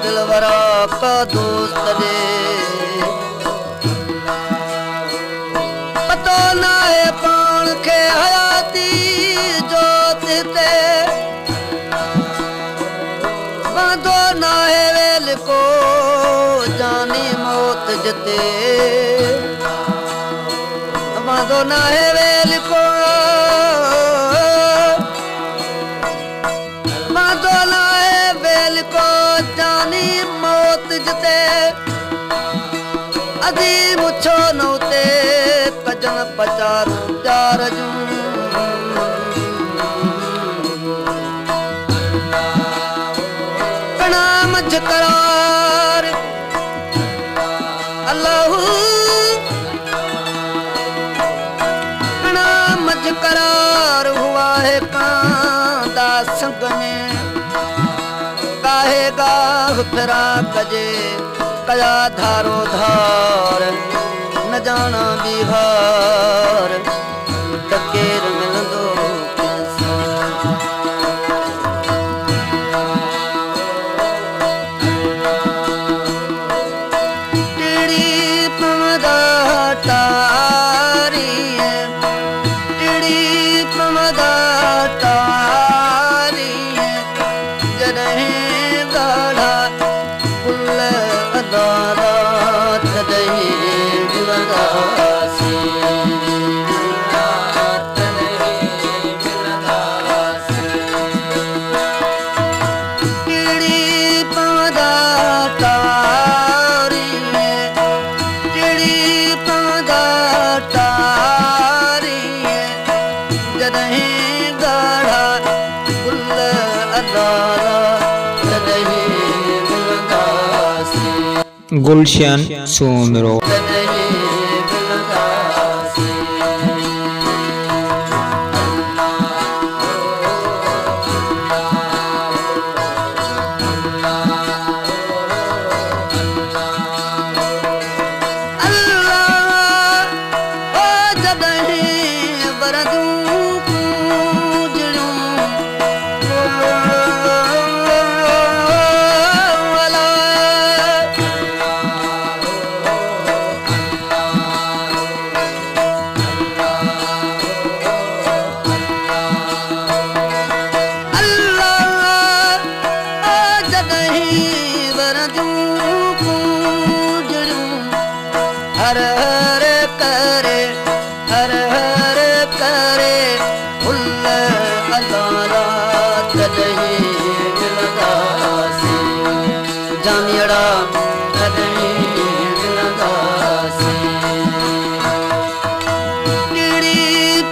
दिलवरा का दोस्त दे पतो ना है पान के हयाती जोत ते बांधो ना है वेल को जानी मौत जते बांधो ना है वेल को बांधो ना है वेल को जानी मौत जते अदी मुछो नौते कजन पचारू प्यार जूं कणा मझ करार अल्लाहू कणा मझ करार हुआ है कांदा संग में काहे गाह फिरा कजे कया धारो धार न जाना बिहार टकेर मिलंदो टिड़ी पमदा टारी टिड़ी पमदा टारी जॾहिं गुलशन सोमरो हर हर करे हर हर करे उल्ल अल्लाह तदही मिलदासी जानियड़ा तदही मिलदासी टिड़ी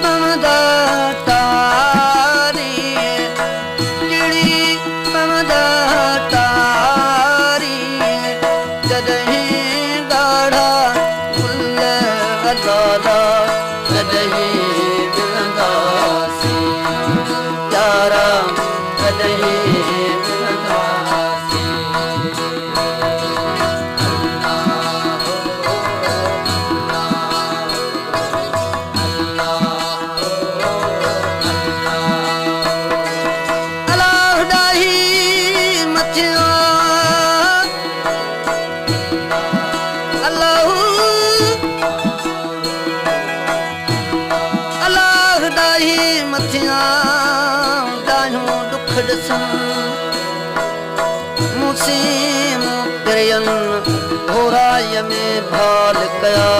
पमदा तारी टिड़ी पमदा तारी जदही गाढ़ा दादा कदही मिलंदासी यारा कदही मिलंदासी अल्लाह डाही मथिया अल्लाह मथियां डाहियूं दुख ॾिस वसन मुसीम प्रियन घोराय में भाल कया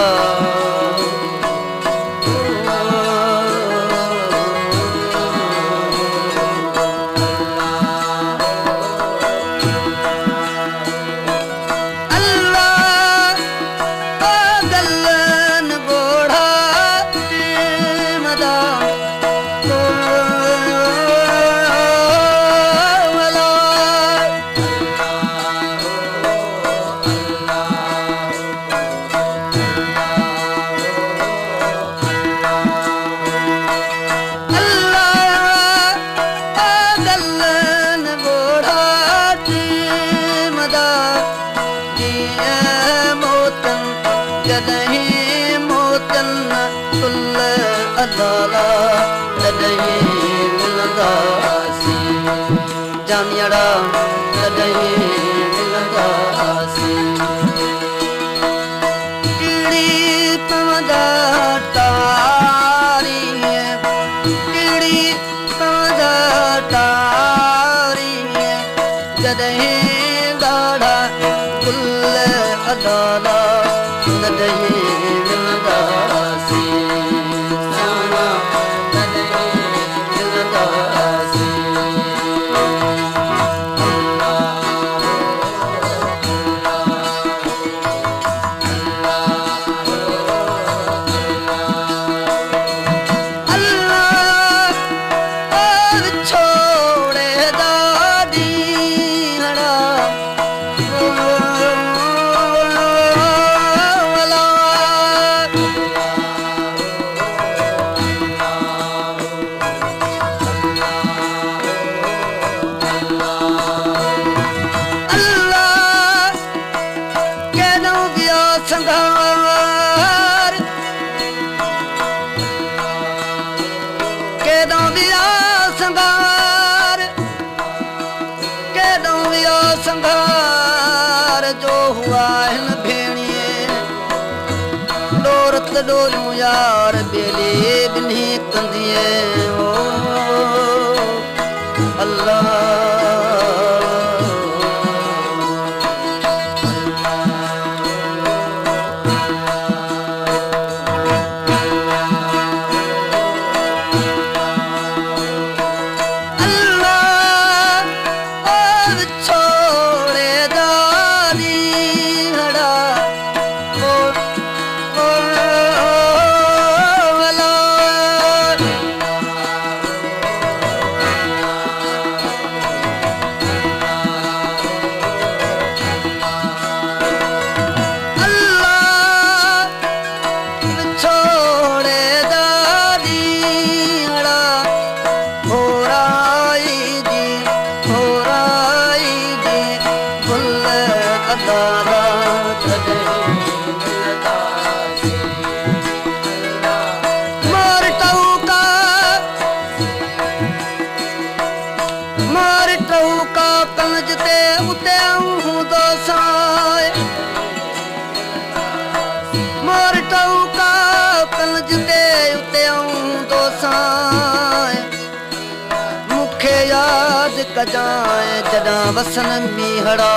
जानियड़ा तॾहिं मिलंदासीं टीड़ी पवंदा टारीअ टीड़ी पवंदा टारीअ जॾहिं ॻाढ़ा गुल अदाला तॾहिं मिलंदासीं संघार जो हुआ हिन भेणिए डोरत डोरियूं यार बेले बिन्ही कंदिए ओ अल्लाह कजाए जॾां वसन मीहड़ा